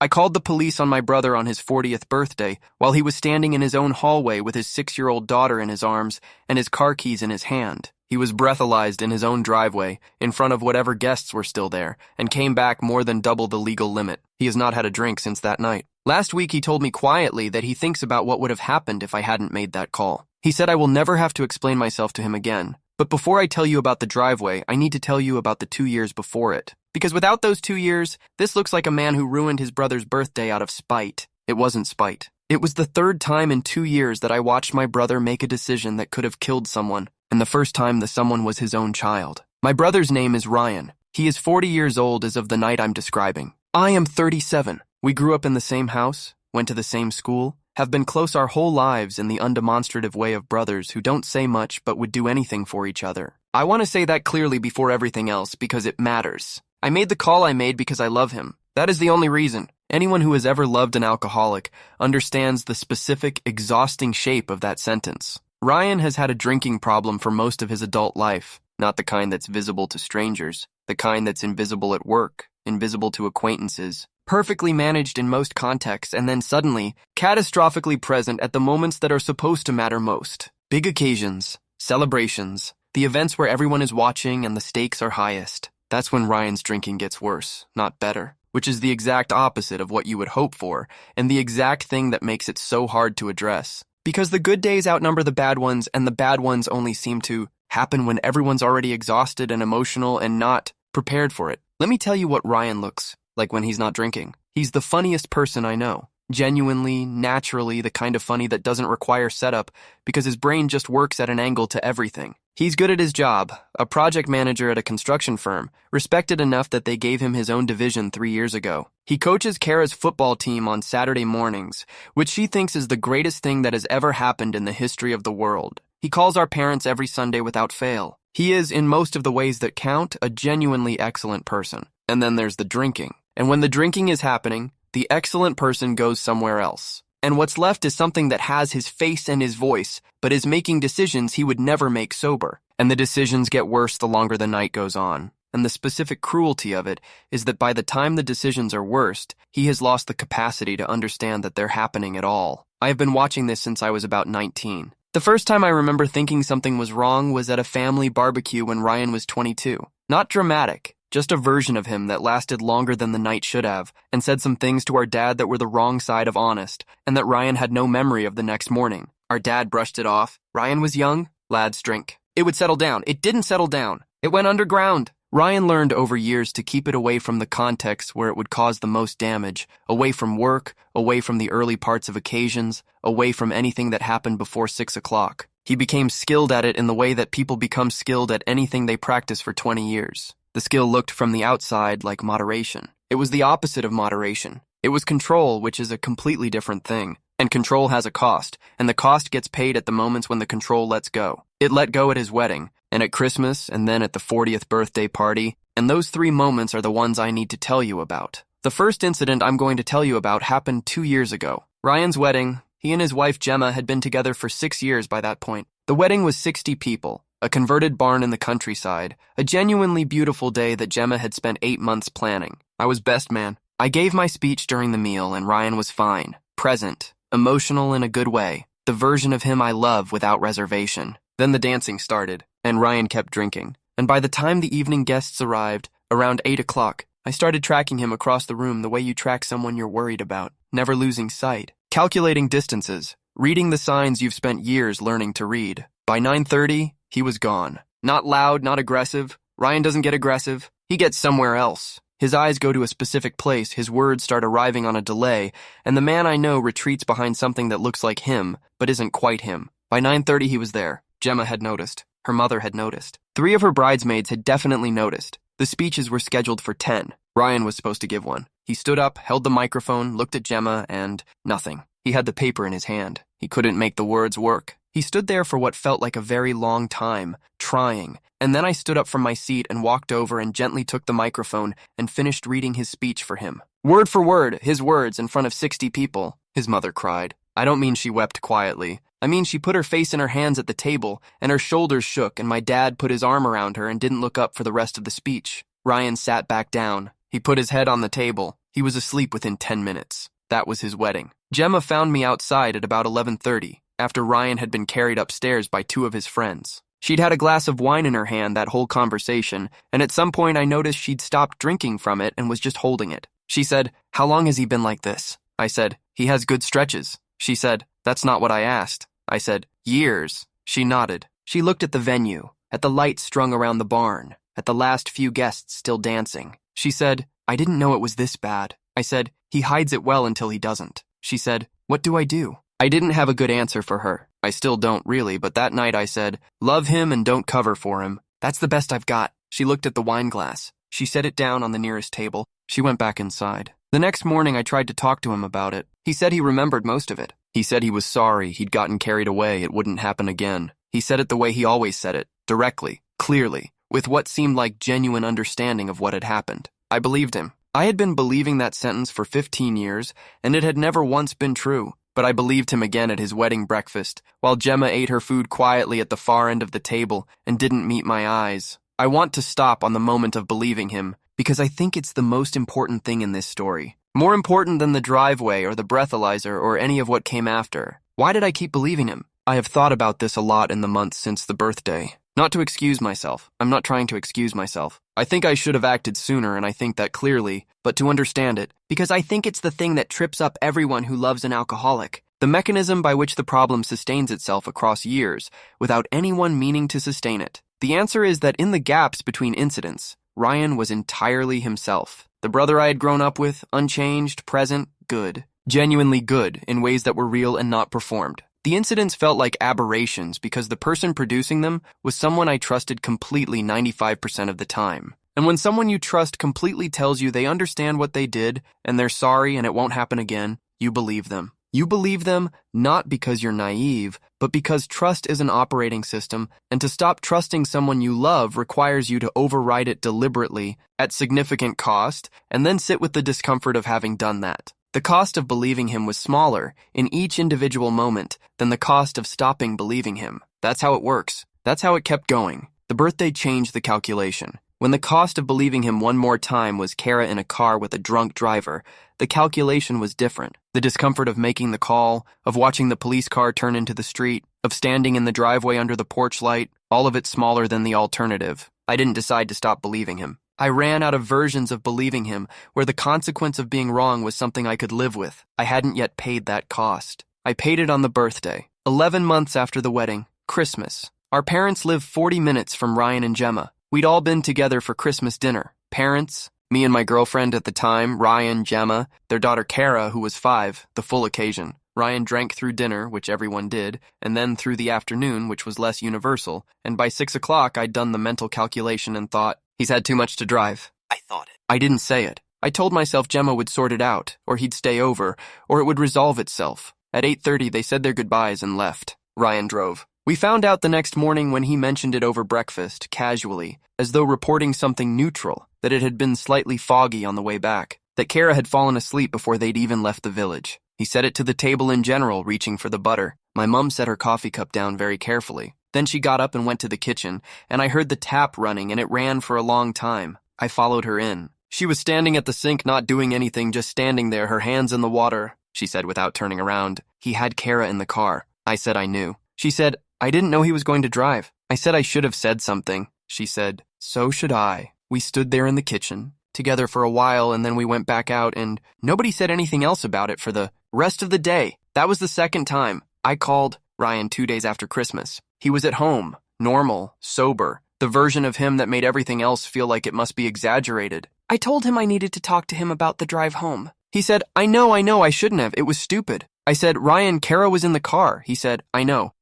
I called the police on my brother on his 40th birthday while he was standing in his own hallway with his 6-year-old daughter in his arms and his car keys in his hand. He was breathalyzed in his own driveway, in front of whatever guests were still there, and came back more than double the legal limit. He has not had a drink since that night. Last week he told me quietly that he thinks about what would have happened if I hadn't made that call. He said I will never have to explain myself to him again. But before I tell you about the driveway, I need to tell you about the 2 years before it. Because without those 2 years, this looks like a man who ruined his brother's birthday out of spite. It wasn't spite. It was the third time in 2 years that I watched my brother make a decision that could have killed someone, and the first time the someone was his own child. My brother's name is Ryan. He is 40 years old as of the night I'm describing. I am 37. We grew up in the same house, went to the same school, have been close our whole lives in the undemonstrative way of brothers who don't say much but would do anything for each other. I want to say that clearly before everything else because it matters. I made the call I made because I love him. That is the only reason. Anyone who has ever loved an alcoholic understands the specific, exhausting shape of that sentence. Ryan has had a drinking problem for most of his adult life, not the kind that's visible to strangers, the kind that's invisible at work, invisible to acquaintances, perfectly managed in most contexts, and then suddenly, catastrophically present at the moments that are supposed to matter most. Big occasions, celebrations, the events where everyone is watching and the stakes are highest. That's when Ryan's drinking gets worse, not better, which is the exact opposite of what you would hope for, and the exact thing that makes it so hard to address. Because the good days outnumber the bad ones, and the bad ones only seem to happen when everyone's already exhausted and emotional and not prepared for it. Let me tell you what Ryan looks like when he's not drinking. He's the funniest person I know. Genuinely, naturally, the kind of funny that doesn't require setup because his brain just works at an angle to everything. He's good at his job, a project manager at a construction firm, respected enough that they gave him his own division 3 years ago. He coaches Kara's football team on Saturday mornings, which she thinks is the greatest thing that has ever happened in the history of the world. He calls our parents every Sunday without fail. He is, in most of the ways that count, a genuinely excellent person. And then there's the drinking. And when the drinking is happening, the excellent person goes somewhere else. And what's left is something that has his face and his voice, but is making decisions he would never make sober. And the decisions get worse the longer the night goes on. And the specific cruelty of it is that by the time the decisions are worst, he has lost the capacity to understand that they're happening at all. I have been watching this since I was about 19. The first time I remember thinking something was wrong was at a family barbecue when Ryan was 22. Not dramatic. Just a version of him that lasted longer than the night should have, and said some things to our dad that were the wrong side of honest, and that Ryan had no memory of the next morning. Our dad brushed it off. Ryan was young. Lads drink. It would settle down. It didn't settle down. It went underground. Ryan learned over years to keep it away from the context where it would cause the most damage, away from work, away from the early parts of occasions, away from anything that happened before 6 o'clock. He became skilled at it in the way that people become skilled at anything they practice for 20 years. The skill looked from the outside like moderation. It was the opposite of moderation. It was control, which is a completely different thing. And control has a cost, and the cost gets paid at the moments when the control lets go. It let go at his wedding, and at Christmas, and then at the 40th birthday party, and those 3 moments are the ones I need to tell you about. The first incident I'm going to tell you about happened 2 years ago. Ryan's wedding. He and his wife Gemma had been together for 6 years by that point. The wedding was 60 people. A converted barn in the countryside, a genuinely beautiful day that Gemma had spent 8 months planning. I was best man. I gave my speech during the meal and Ryan was fine, present, emotional in a good way, the version of him I love without reservation. Then the dancing started, and Ryan kept drinking. And by the time the evening guests arrived, around 8 o'clock, I started tracking him across the room the way you track someone you're worried about, never losing sight, calculating distances, reading the signs you've spent years learning to read. By 9:30, he was gone. Not loud, not aggressive. Ryan doesn't get aggressive. He gets somewhere else. His eyes go to a specific place, his words start arriving on a delay, and the man I know retreats behind something that looks like him, but isn't quite him. By 9:30 he was there. Gemma had noticed. Her mother had noticed. 3 of her bridesmaids had definitely noticed. The speeches were scheduled for 10. Ryan was supposed to give one. He stood up, held the microphone, looked at Gemma, and nothing. He had the paper in his hand. He couldn't make the words work. He stood there for what felt like a very long time, trying, and then I stood up from my seat and walked over and gently took the microphone and finished reading his speech for him. Word for word, his words in front of 60 people, his mother cried. I don't mean she wept quietly. I mean she put her face in her hands at the table, and her shoulders shook, and my dad put his arm around her and didn't look up for the rest of the speech. Ryan sat back down. He put his head on the table. He was asleep within 10 minutes. That was his wedding. Gemma found me outside at about 11:30, after Ryan had been carried upstairs by two of his friends. She'd had a glass of wine in her hand that whole conversation, and at some point I noticed she'd stopped drinking from it and was just holding it. She said, "How long has he been like this?" I said, "He has good stretches." She said, "That's not what I asked." I said, "Years." She nodded. She looked at the venue, at the lights strung around the barn, at the last few guests still dancing. She said, "I didn't know it was this bad." I said, "He hides it well until he doesn't." She said, "What do I do?" I didn't have a good answer for her. I still don't really, but that night I said, "Love him and don't cover for him. That's the best I've got." She looked at the wine glass. She set it down on the nearest table. She went back inside. The next morning I tried to talk to him about it. He said he remembered most of it. He said he was sorry, he'd gotten carried away, it wouldn't happen again. He said it the way he always said it, directly, clearly, with what seemed like genuine understanding of what had happened. I believed him. I had been believing that sentence for 15 years, and it had never once been true. But I believed him again at his wedding breakfast, while Gemma ate her food quietly at the far end of the table and didn't meet my eyes. I want to stop on the moment of believing him, because I think it's the most important thing in this story. More important than the driveway or the breathalyzer or any of what came after. Why did I keep believing him? I have thought about this a lot in the months since the birthday. Not to excuse myself. I'm not trying to excuse myself. I think I should have acted sooner, and I think that clearly, but to understand it, because I think it's the thing that trips up everyone who loves an alcoholic. The mechanism by which the problem sustains itself across years, without anyone meaning to sustain it. The answer is that in the gaps between incidents, Ryan was entirely himself. The brother I had grown up with, unchanged, present, good. Genuinely good, in ways that were real and not performed. The incidents felt like aberrations because the person producing them was someone I trusted completely 95% of the time. And when someone you trust completely tells you they understand what they did and they're sorry and it won't happen again, you believe them. You believe them not because you're naive, but because trust is an operating system, and to stop trusting someone you love requires you to override it deliberately, at significant cost, and then sit with the discomfort of having done that. The cost of believing him was smaller, in each individual moment, than the cost of stopping believing him. That's how it works. That's how it kept going. The birthday changed the calculation. When the cost of believing him one more time was Kara in a car with a drunk driver, the calculation was different. The discomfort of making the call, of watching the police car turn into the street, of standing in the driveway under the porch light, all of it smaller than the alternative. I didn't decide to stop believing him. I ran out of versions of believing him, where the consequence of being wrong was something I could live with. I hadn't yet paid that cost. I paid it on the birthday, 11 months after the wedding, Christmas. Our parents lived 40 minutes from Ryan and Gemma. We'd all been together for Christmas dinner. Parents, me and my girlfriend at the time, Ryan, Gemma, their daughter Kara, who was 5, the full occasion. Ryan drank through dinner, which everyone did, and then through the afternoon, which was less universal, and by 6 o'clock I'd done the mental calculation and thought, he's had too much to drive. I thought it. I didn't say it. I told myself Gemma would sort it out, or he'd stay over, or it would resolve itself. At 8:30 they said their goodbyes and left. Ryan drove. We found out the next morning when he mentioned it over breakfast, casually, as though reporting something neutral, that it had been slightly foggy on the way back, that Kara had fallen asleep before they'd even left the village. He set it to the table in general, reaching for the butter. My mum set her coffee cup down very carefully. Then she got up and went to the kitchen, and I heard the tap running, and it ran for a long time. I followed her in. She was standing at the sink, not doing anything, just standing there, her hands in the water, she said without turning around. He had Kara in the car. I said I knew. She said, I didn't know he was going to drive. I said I should have said something. She said, so should I. We stood there in the kitchen, together for a while, and then we went back out, and nobody said anything else about it for the rest of the day. That was the second time. I called Ryan 2 days after Christmas. He was at home, normal, sober, the version of him that made everything else feel like it must be exaggerated. I told him I needed to talk to him about the drive home. He said, I know, I shouldn't have. It was stupid. I said, Ryan, Kara was in the car. He said, I know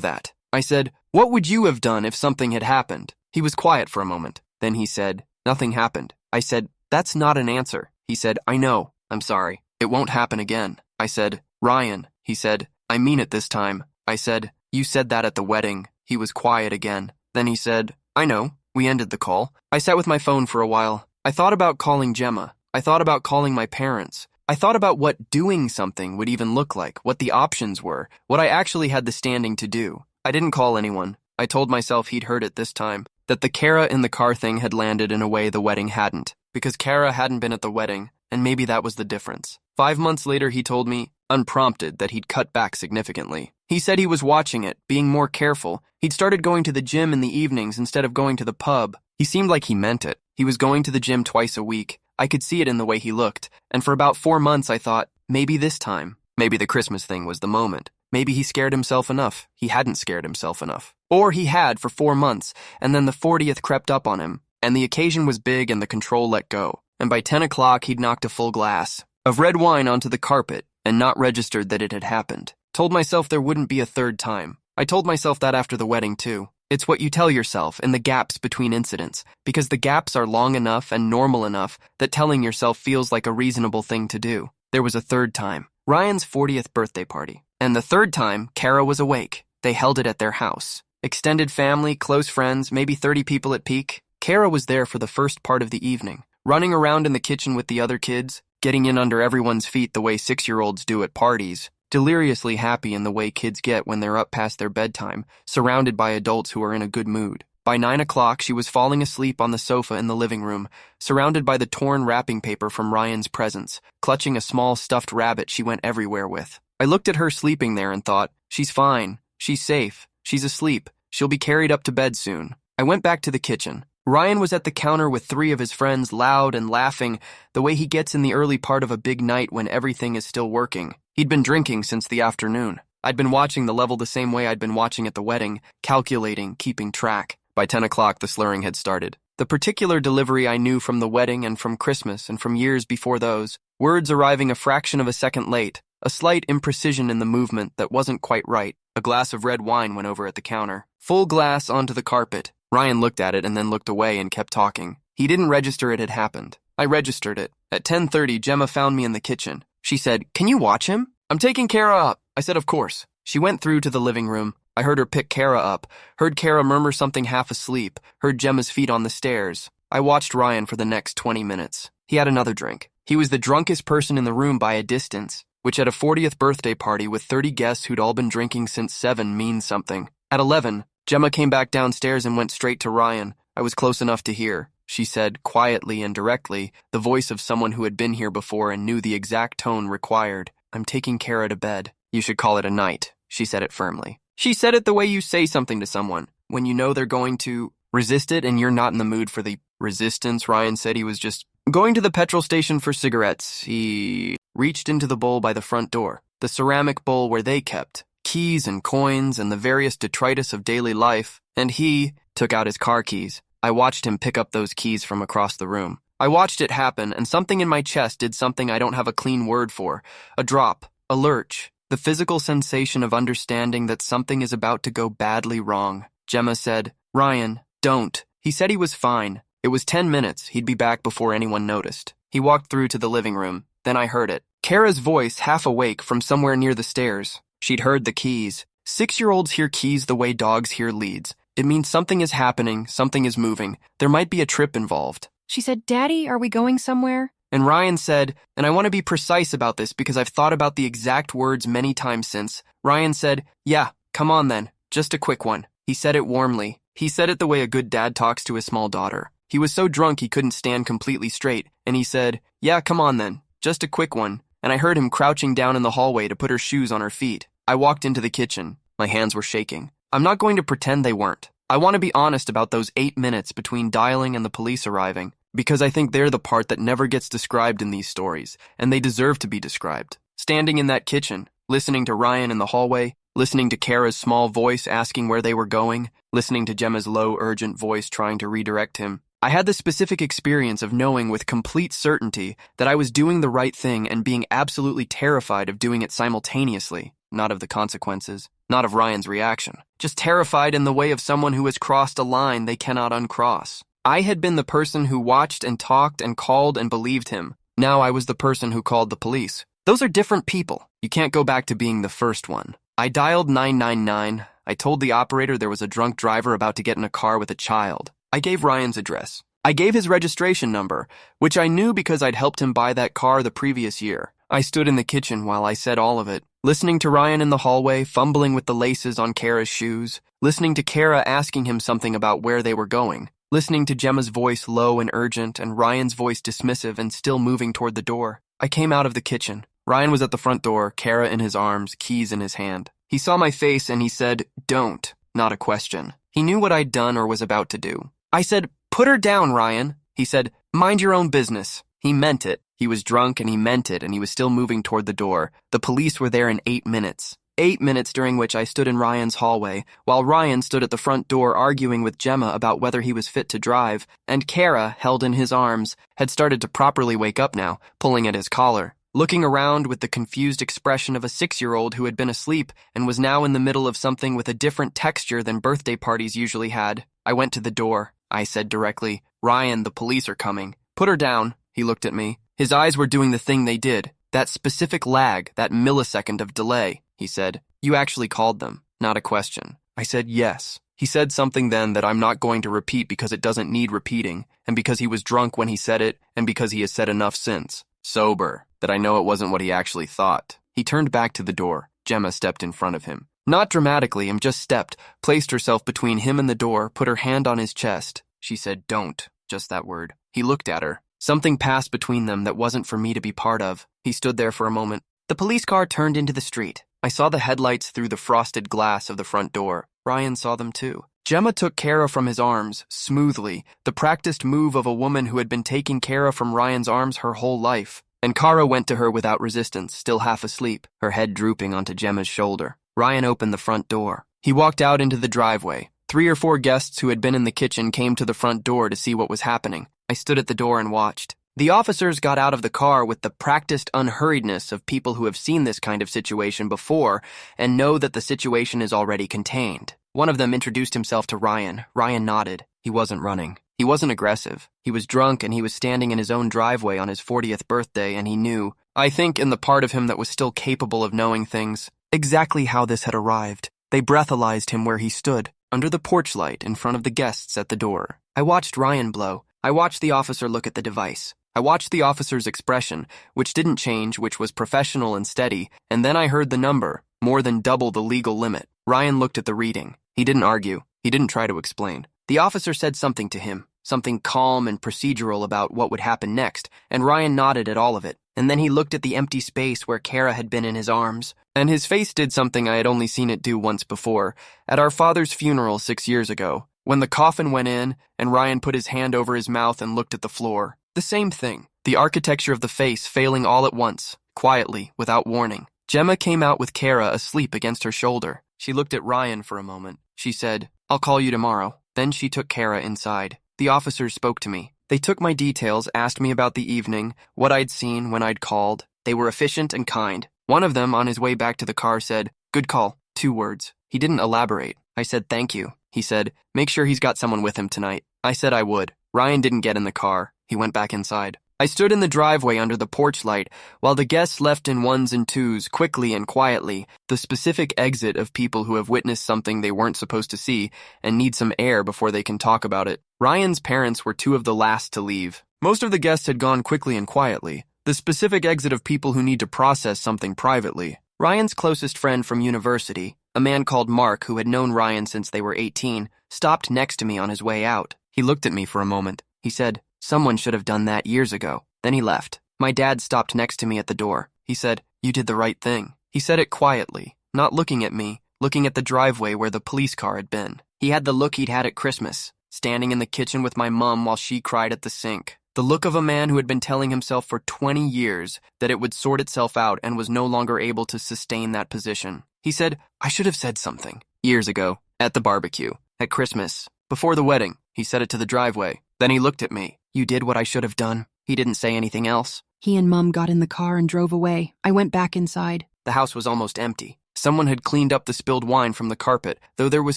that. I said, what would you have done if something had happened? He was quiet for a moment. Then he said, nothing happened. I said, that's not an answer. He said, I know. I'm sorry. It won't happen again. I said, Ryan. He said, I mean it this time. I said, you said that at the wedding. He was quiet again. Then he said, I know. We ended the call. I sat with my phone for a while. I thought about calling Gemma. I thought about calling my parents. I thought about what doing something would even look like, what the options were, what I actually had the standing to do. I didn't call anyone. I told myself he'd heard it this time, that the Kara in the car thing had landed in a way the wedding hadn't, because Kara hadn't been at the wedding, and maybe that was the difference. 5 months later, he told me, unprompted, that he'd cut back significantly. He said he was watching it, being more careful. He'd started going to the gym in the evenings instead of going to the pub. He seemed like he meant it. He was going to the gym twice a week. I could see it in the way he looked, and for about 4 months I thought, maybe this time. Maybe the Christmas thing was the moment. Maybe he scared himself enough. He hadn't scared himself enough. Or he had for 4 months, and then the 40th crept up on him, and the occasion was big and the control let go. And by 10 o'clock he'd knocked a full glass of red wine onto the carpet and not registered that it had happened. Told myself there wouldn't be a third time. I told myself that after the wedding too. It's what you tell yourself in the gaps between incidents, because the gaps are long enough and normal enough that telling yourself feels like a reasonable thing to do. There was a third time. Ryan's 40th birthday party. And the third time, Kara was awake. They held it at their house. Extended family, close friends, maybe 30 people at peak. Kara was there for the first part of the evening, running around in the kitchen with the other kids, getting in under everyone's feet the way 6-year-olds do at parties, deliriously happy in the way kids get when they're up past their bedtime, surrounded by adults who are in a good mood. By 9 o'clock, she was falling asleep on the sofa in the living room, surrounded by the torn wrapping paper from Ryan's presents, clutching a small stuffed rabbit she went everywhere with. I looked at her sleeping there and thought, she's fine, she's safe, she's asleep, she'll be carried up to bed soon. I went back to the kitchen. Ryan was at the counter with 3 of his friends, loud and laughing, the way he gets in the early part of a big night when everything is still working. He'd been drinking since the afternoon. I'd been watching the level the same way I'd been watching at the wedding, calculating, keeping track. By 10 o'clock, the slurring had started. The particular delivery I knew from the wedding and from Christmas and from years before those, words arriving a fraction of a second late, a slight imprecision in the movement that wasn't quite right. A glass of red wine went over at the counter. Full glass onto the carpet. Ryan looked at it and then looked away and kept talking. He didn't register it had happened. I registered it. At 10:30, Gemma found me in the kitchen. She said, "Can you watch him?" "I'm taking Kara up." I said, "Of course." She went through to the living room. I heard her pick Kara up, heard Kara murmur something half asleep, heard Gemma's feet on the stairs. I watched Ryan for the next 20 minutes. He had another drink. He was the drunkest person in the room by a distance, which at a 40th birthday party with 30 guests who'd all been drinking since 7 means something. At 11, Gemma came back downstairs and went straight to Ryan. I was close enough to hear. She said, quietly and directly, the voice of someone who had been here before and knew the exact tone required. "I'm taking Kara to bed. You should call it a night." She said it firmly. She said it the way you say something to someone, when you know they're going to resist it and you're not in the mood for the resistance. Ryan said he was just going to the petrol station for cigarettes. He reached into the bowl by the front door, the ceramic bowl where they kept keys and coins and the various detritus of daily life, and he took out his car keys. I watched him pick up those keys from across the room. I watched it happen, and something in my chest did something I don't have a clean word for. A drop, a lurch, the physical sensation of understanding that something is about to go badly wrong. Gemma said, "Ryan, don't." He said he was fine. It was 10 minutes. He'd be back before anyone noticed. He walked through to the living room. Then I heard it. Kara's voice, half awake from somewhere near the stairs. She'd heard the keys. 6-year-olds hear keys the way dogs hear leads. It means something is happening, something is moving. There might be a trip involved. She said, "Daddy, are we going somewhere?" And Ryan said, and I want to be precise about this because I've thought about the exact words many times since. Ryan said, "Yeah, come on then, just a quick one." He said it warmly. He said it the way a good dad talks to his small daughter. He was so drunk he couldn't stand completely straight, and he said, "Yeah, come on then, just a quick one." And I heard him crouching down in the hallway to put her shoes on her feet. I walked into the kitchen. My hands were shaking. I'm not going to pretend they weren't. I want to be honest about those 8 minutes between dialing and the police arriving, because I think they're the part that never gets described in these stories, and they deserve to be described. Standing in that kitchen, listening to Ryan in the hallway, listening to Kara's small voice asking where they were going, listening to Gemma's low, urgent voice trying to redirect him, I had the specific experience of knowing with complete certainty that I was doing the right thing and being absolutely terrified of doing it simultaneously, not of the consequences, not of Ryan's reaction, just terrified in the way of someone who has crossed a line they cannot uncross. I had been the person who watched and talked and called and believed him. Now I was the person who called the police. Those are different people. You can't go back to being the first one. I dialed 999. I told the operator there was a drunk driver about to get in a car with a child. I gave Ryan's address. I gave his registration number, which I knew because I'd helped him buy that car the previous year. I stood in the kitchen while I said all of it, listening to Ryan in the hallway, fumbling with the laces on Kara's shoes, listening to Kara asking him something about where they were going, listening to Gemma's voice low and urgent and Ryan's voice dismissive and still moving toward the door. I came out of the kitchen. Ryan was at the front door, Kara in his arms, keys in his hand. He saw my face and he said, "Don't," not a question. He knew what I'd done or was about to do. I said, "Put her down, Ryan." He said, "Mind your own business." He meant it. He was drunk and he meant it, and he was still moving toward the door. The police were there in 8 minutes. 8 minutes during which I stood in Ryan's hallway, while Ryan stood at the front door arguing with Gemma about whether he was fit to drive, and Kara, held in his arms, had started to properly wake up now, pulling at his collar. Looking around with the confused expression of a 6-year-old who had been asleep and was now in the middle of something with a different texture than birthday parties usually had, I went to the door. I said directly, "Ryan, the police are coming." "Put her down." He looked at me. His eyes were doing the thing they did. That specific lag, that millisecond of delay. He said, "You actually called them." Not a question. I said yes. He said something then that I'm not going to repeat because it doesn't need repeating, and because he was drunk when he said it, and because he has said enough since. Sober, that I know it wasn't what he actually thought. He turned back to the door. Gemma stepped in front of him. Not dramatically, just stepped, placed herself between him and the door, put her hand on his chest. She said, "Don't," just that word. He looked at her. Something passed between them that wasn't for me to be part of. He stood there for a moment. The police car turned into the street. I saw the headlights through the frosted glass of the front door. Ryan saw them too. Gemma took Kara from his arms, smoothly, the practiced move of a woman who had been taking Kara from Ryan's arms her whole life. And Kara went to her without resistance, still half asleep, her head drooping onto Gemma's shoulder. Ryan opened the front door. He walked out into the driveway. 3 or 4 guests who had been in the kitchen came to the front door to see what was happening. I stood at the door and watched. The officers got out of the car with the practiced unhurriedness of people who have seen this kind of situation before and know that the situation is already contained. One of them introduced himself to Ryan. Ryan nodded. He wasn't running. He wasn't aggressive. He was drunk and he was standing in his own driveway on his 40th birthday, and he knew, I think in the part of him that was still capable of knowing things, exactly how this had arrived. They breathalyzed him where he stood, under the porch light in front of the guests at the door. I watched Ryan blow. I watched the officer look at the device. I watched the officer's expression, which didn't change, which was professional and steady, and then I heard the number, more than double the legal limit. Ryan looked at the reading. He didn't argue. He didn't try to explain. The officer said something to him, something calm and procedural about what would happen next, and Ryan nodded at all of it. And then he looked at the empty space where Kara had been in his arms, and his face did something I had only seen it do once before, at our father's funeral 6 years ago, when the coffin went in and Ryan put his hand over his mouth and looked at the floor. The same thing, the architecture of the face failing all at once, quietly, without warning. Gemma came out with Kara asleep against her shoulder. She looked at Ryan for a moment. She said, "I'll call you tomorrow." Then she took Kara inside. The officers spoke to me. They took my details, asked me about the evening, what I'd seen when I'd called. They were efficient and kind. One of them, on his way back to the car, said, "Good call." 2 words. He didn't elaborate. I said, "Thank you." He said, "Make sure he's got someone with him tonight." I said I would. Ryan didn't get in the car. He went back inside. I stood in the driveway under the porch light while the guests left in 1s and 2s, quickly and quietly, the specific exit of people who have witnessed something they weren't supposed to see and need some air before they can talk about it. Ryan's parents were 2 of the last to leave. Most of the guests had gone quickly and quietly, the specific exit of people who need to process something privately. Ryan's closest friend from university, a man called Mark who had known Ryan since they were 18, stopped next to me on his way out. He looked at me for a moment. He said, "Someone should have done that years ago." Then he left. My dad stopped next to me at the door. He said, "You did the right thing." He said it quietly, not looking at me, looking at the driveway where the police car had been. He had the look he'd had at Christmas, standing in the kitchen with my mom while she cried at the sink. The look of a man who had been telling himself for 20 years that it would sort itself out and was no longer able to sustain that position. He said, "I should have said something." Years ago, at the barbecue, at Christmas, before the wedding, he said it to the driveway. Then he looked at me. "You did what I should have done." He didn't say anything else. He and Mom got in the car and drove away. I went back inside. The house was almost empty. Someone had cleaned up the spilled wine from the carpet, though there was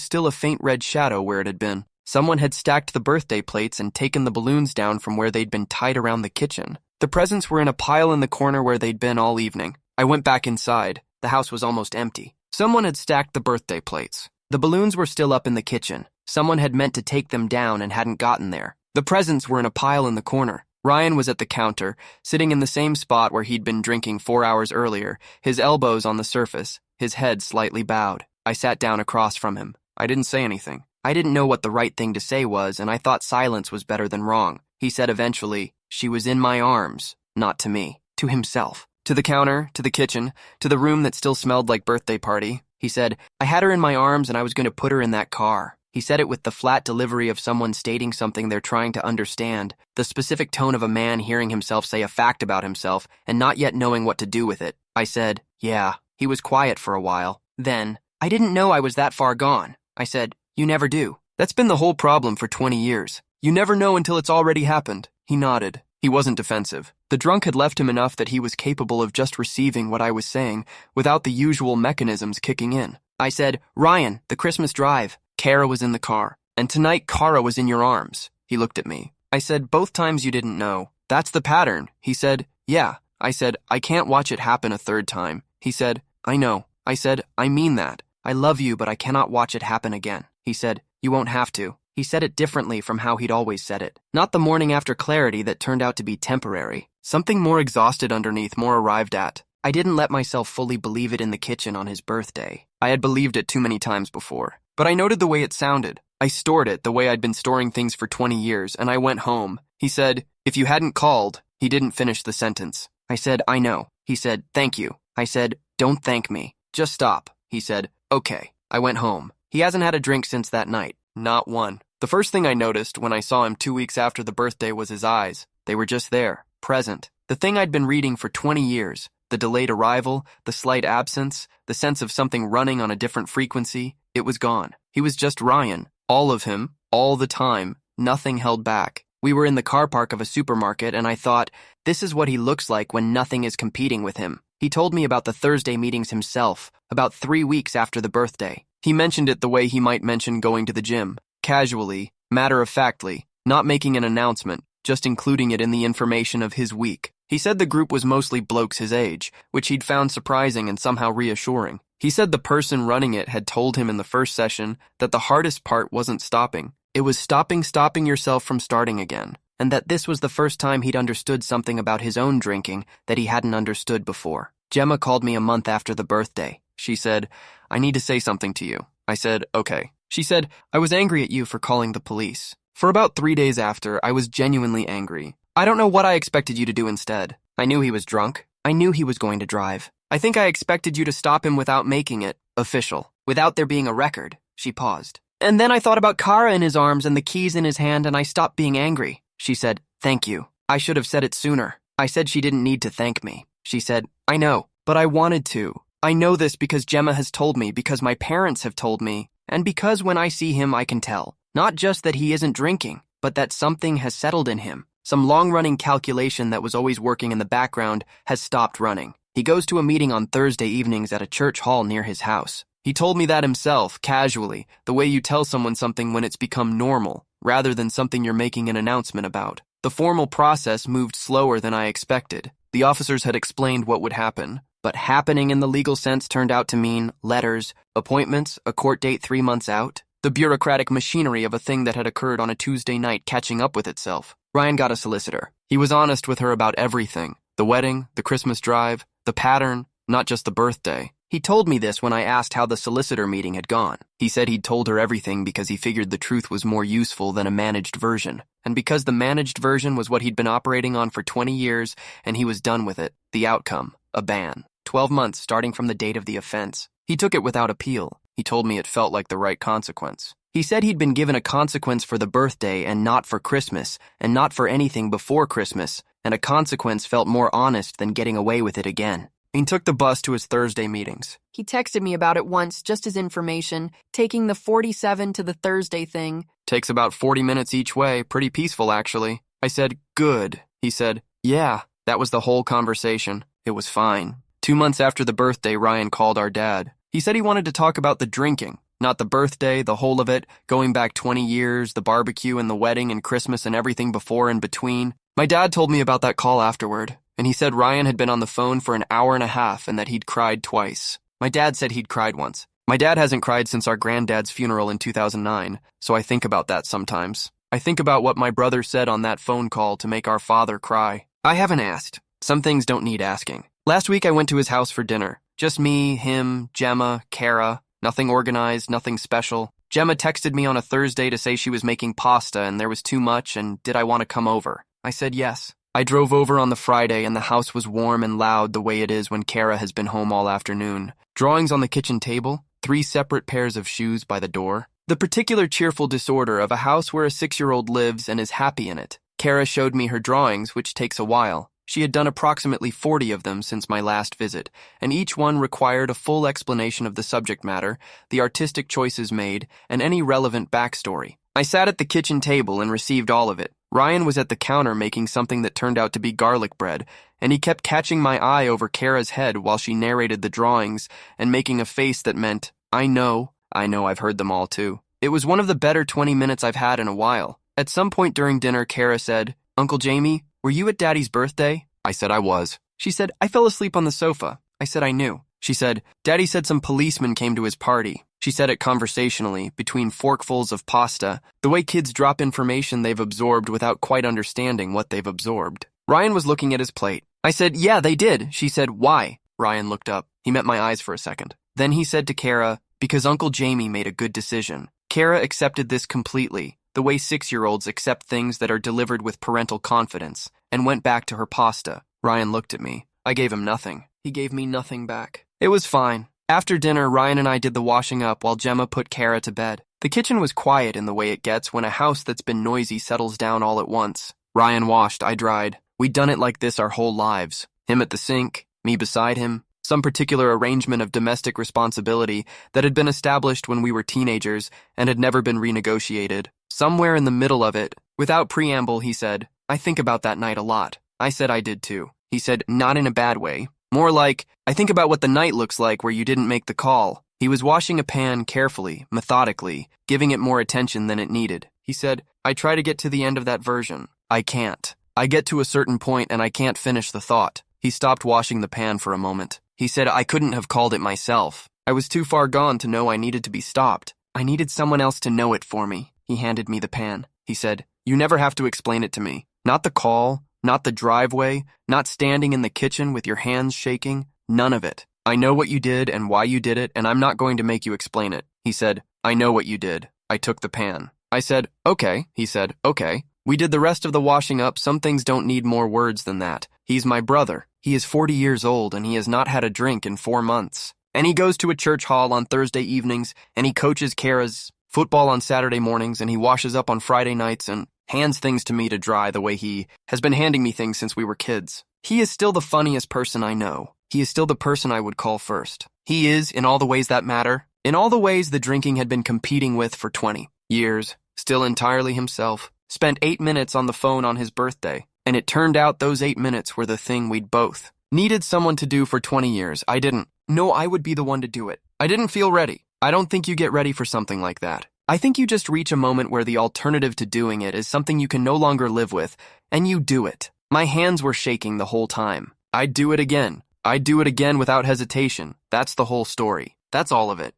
still a faint red shadow where it had been. Someone had stacked the birthday plates and taken the balloons down from where they'd been tied around the kitchen. The presents were in a pile in the corner where they'd been all evening. I went back inside. The house was almost empty. Someone had stacked the birthday plates. The balloons were still up in the kitchen. Someone had meant to take them down and hadn't gotten there. The presents were in a pile in the corner. Ryan was at the counter, sitting in the same spot where he'd been drinking 4 hours earlier, his elbows on the surface, his head slightly bowed. I sat down across from him. I didn't say anything. I didn't know what the right thing to say was, and I thought silence was better than wrong. He said eventually, "She was in my arms," not to me, to himself. To the counter, to the kitchen, to the room that still smelled like birthday party. He said, "I had her in my arms and I was going to put her in that car." He said it with the flat delivery of someone stating something they're trying to understand, the specific tone of a man hearing himself say a fact about himself and not yet knowing what to do with it. I said, "Yeah." He was quiet for a while. Then, "I didn't know I was that far gone." I said, "You never do. That's been the whole problem for 20 years. You never know until it's already happened." He nodded. He wasn't defensive. The drunk had left him enough that he was capable of just receiving what I was saying without the usual mechanisms kicking in. I said, "Ryan, the Christmas drive. Kara was in the car. And tonight Kara was in your arms." He looked at me. I said, "Both times you didn't know. That's the pattern." He said, "Yeah." I said, "I can't watch it happen a third time." He said, "I know." I said, "I mean that. I love you, but I cannot watch it happen again." He said, "You won't have to." He said it differently from how he'd always said it. Not the morning after clarity that turned out to be temporary. Something more exhausted underneath, more arrived at. I didn't let myself fully believe it in the kitchen on his birthday. I had believed it too many times before. But I noted the way it sounded. I stored it the way I'd been storing things for 20 years, and I went home. He said, "If you hadn't called," he didn't finish the sentence. I said, "I know." He said, "Thank you." I said, "Don't thank me. Just stop." He said, "Okay." I went home. He hasn't had a drink since that night. Not one. The first thing I noticed when I saw him 2 weeks after the birthday was his eyes. They were just there, present. The thing I'd been reading for 20 years, the delayed arrival, the slight absence, the sense of something running on a different frequency, it was gone. He was just Ryan. All of him, all the time, nothing held back. We were in the car park of a supermarket, and I thought, this is what he looks like when nothing is competing with him. He told me about the Thursday meetings himself, about 3 weeks after the birthday. He mentioned it the way he might mention going to the gym. Casually, matter-of-factly, not making an announcement, just including it in the information of his week. He said the group was mostly blokes his age, which he'd found surprising and somehow reassuring. He said the person running it had told him in the first session that the hardest part wasn't stopping. It was stopping yourself from starting again, and that this was the first time he'd understood something about his own drinking that he hadn't understood before. Gemma called me a month after the birthday. She said, "I need to say something to you." I said, "Okay." She said, "I was angry at you for calling the police." For about 3 days after, I was genuinely angry. I don't know what I expected you to do instead. I knew he was drunk. I knew he was going to drive. I think I expected you to stop him without making it official, without there being a record. She paused. And then I thought about Kara in his arms and the keys in his hand, and I stopped being angry. She said, "Thank you. I should have said it sooner." I said she didn't need to thank me. She said, "I know, but I wanted to. I know this because Gemma has told me, because my parents have told me, and because when I see him I can tell. Not just that he isn't drinking, but that something has settled in him. Some long-running calculation that was always working in the background has stopped running. He goes to a meeting on Thursday evenings at a church hall near his house. He told me that himself, casually, the way you tell someone something when it's become normal, rather than something you're making an announcement about. The formal process moved slower than I expected. The officers had explained what would happen, but happening in the legal sense turned out to mean letters, appointments, a court date 3 months out. The bureaucratic machinery of a thing that had occurred on a Tuesday night catching up with itself. Ryan got a solicitor. He was honest with her about everything. The wedding, the Christmas drive, the pattern, not just the birthday. He told me this when I asked how the solicitor meeting had gone. He said he'd told her everything because he figured the truth was more useful than a managed version. And because the managed version was what he'd been operating on for 20 years and he was done with it. The outcome, a ban. 12 months starting from the date of the offense. He took it without appeal. He told me it felt like the right consequence. He said he'd been given a consequence for the birthday and not for Christmas, and not for anything before Christmas, and a consequence felt more honest than getting away with it again. He took the bus to his Thursday meetings. He texted me about it once, just as information, taking the 47 to the Thursday thing. Takes about 40 minutes each way, pretty peaceful actually. I said, "Good." He said, "Yeah." That was the whole conversation. It was fine. 2 months after the birthday, Ryan called our dad. He said he wanted to talk about the drinking, not the birthday, the whole of it, going back 20 years, the barbecue and the wedding and Christmas and everything before and between. My dad told me about that call afterward, and he said Ryan had been on the phone for an hour and a half and that he'd cried twice. My dad said he'd cried once. My dad hasn't cried since our granddad's funeral in 2009, so I think about that sometimes. I think about what my brother said on that phone call to make our father cry. I haven't asked. Some things don't need asking. Last week I went to his house for dinner. Just me, him, Gemma, Kara. Nothing organized, nothing special. Gemma texted me on a Thursday to say she was making pasta and there was too much and did I want to come over. I said yes. I drove over on the Friday and the house was warm and loud the way it is when Kara has been home all afternoon. Drawings on the kitchen table, 3 separate pairs of shoes by the door. The particular cheerful disorder of a house where a 6-year-old lives and is happy in it. Kara showed me her drawings, which takes a while. She had done approximately 40 of them since my last visit, and each one required a full explanation of the subject matter, the artistic choices made, and any relevant backstory. I sat at the kitchen table and received all of it. Ryan was at the counter making something that turned out to be garlic bread, and he kept catching my eye over Kara's head while she narrated the drawings and making a face that meant, I know, I've heard them all too. It was one of the better 20 minutes I've had in a while. At some point during dinner, Kara said, Uncle Jamie, were you at Daddy's birthday? I said I was. She said, I fell asleep on the sofa. I said I knew. She said, Daddy said some policemen came to his party. She said it conversationally, between forkfuls of pasta, the way kids drop information they've absorbed without quite understanding what they've absorbed. Ryan was looking at his plate. I said, yeah, they did. She said, why? Ryan looked up. He met my eyes for a second. Then he said to Kara, because Uncle Jamie made a good decision. Kara accepted this completely, the way 6-year-olds accept things that are delivered with parental confidence, and went back to her pasta. Ryan looked at me. I gave him nothing. He gave me nothing back. It was fine. After dinner, Ryan and I did the washing up while Gemma put Kara to bed. The kitchen was quiet in the way it gets when a house that's been noisy settles down all at once. Ryan washed, I dried. We'd done it like this our whole lives. Him at the sink, me beside him. Some particular arrangement of domestic responsibility that had been established when we were teenagers and had never been renegotiated. Somewhere in the middle of it, without preamble, he said, I think about that night a lot. I said I did too. He said, not in a bad way. More like, I think about what the night looks like where you didn't make the call. He was washing a pan carefully, methodically, giving it more attention than it needed. He said, I try to get to the end of that version. I can't. I get to a certain point and I can't finish the thought. He stopped washing the pan for a moment. He said I couldn't have called it myself. I was too far gone to know I needed to be stopped. I needed someone else to know it for me. He handed me the pan. He said, you never have to explain it to me. Not the call, not the driveway, not standing in the kitchen with your hands shaking, none of it. I know what you did and why you did it, and I'm not going to make you explain it. He said, I know what you did. I took the pan. I said, okay. He said, okay. We did the rest of the washing up. Some things don't need more words than that. He's my brother. He is 40 years old and he has not had a drink in 4 months. And he goes to a church hall on Thursday evenings and he coaches Kara's football on Saturday mornings and he washes up on Friday nights and hands things to me to dry the way he has been handing me things since we were kids. He is still the funniest person I know. He is still the person I would call first. He is, in all the ways that matter, in all the ways the drinking had been competing with for 20 years, still entirely himself. Spent 8 minutes on the phone on his birthday, and it turned out those 8 minutes were the thing we'd both needed someone to do for 20 years. I didn't. No, I would be the one to do it. I didn't feel ready. I don't think you get ready for something like that. I think you just reach a moment where the alternative to doing it is something you can no longer live with, and you do it. My hands were shaking the whole time. I'd do it again. I'd do it again without hesitation. That's the whole story. That's all of it.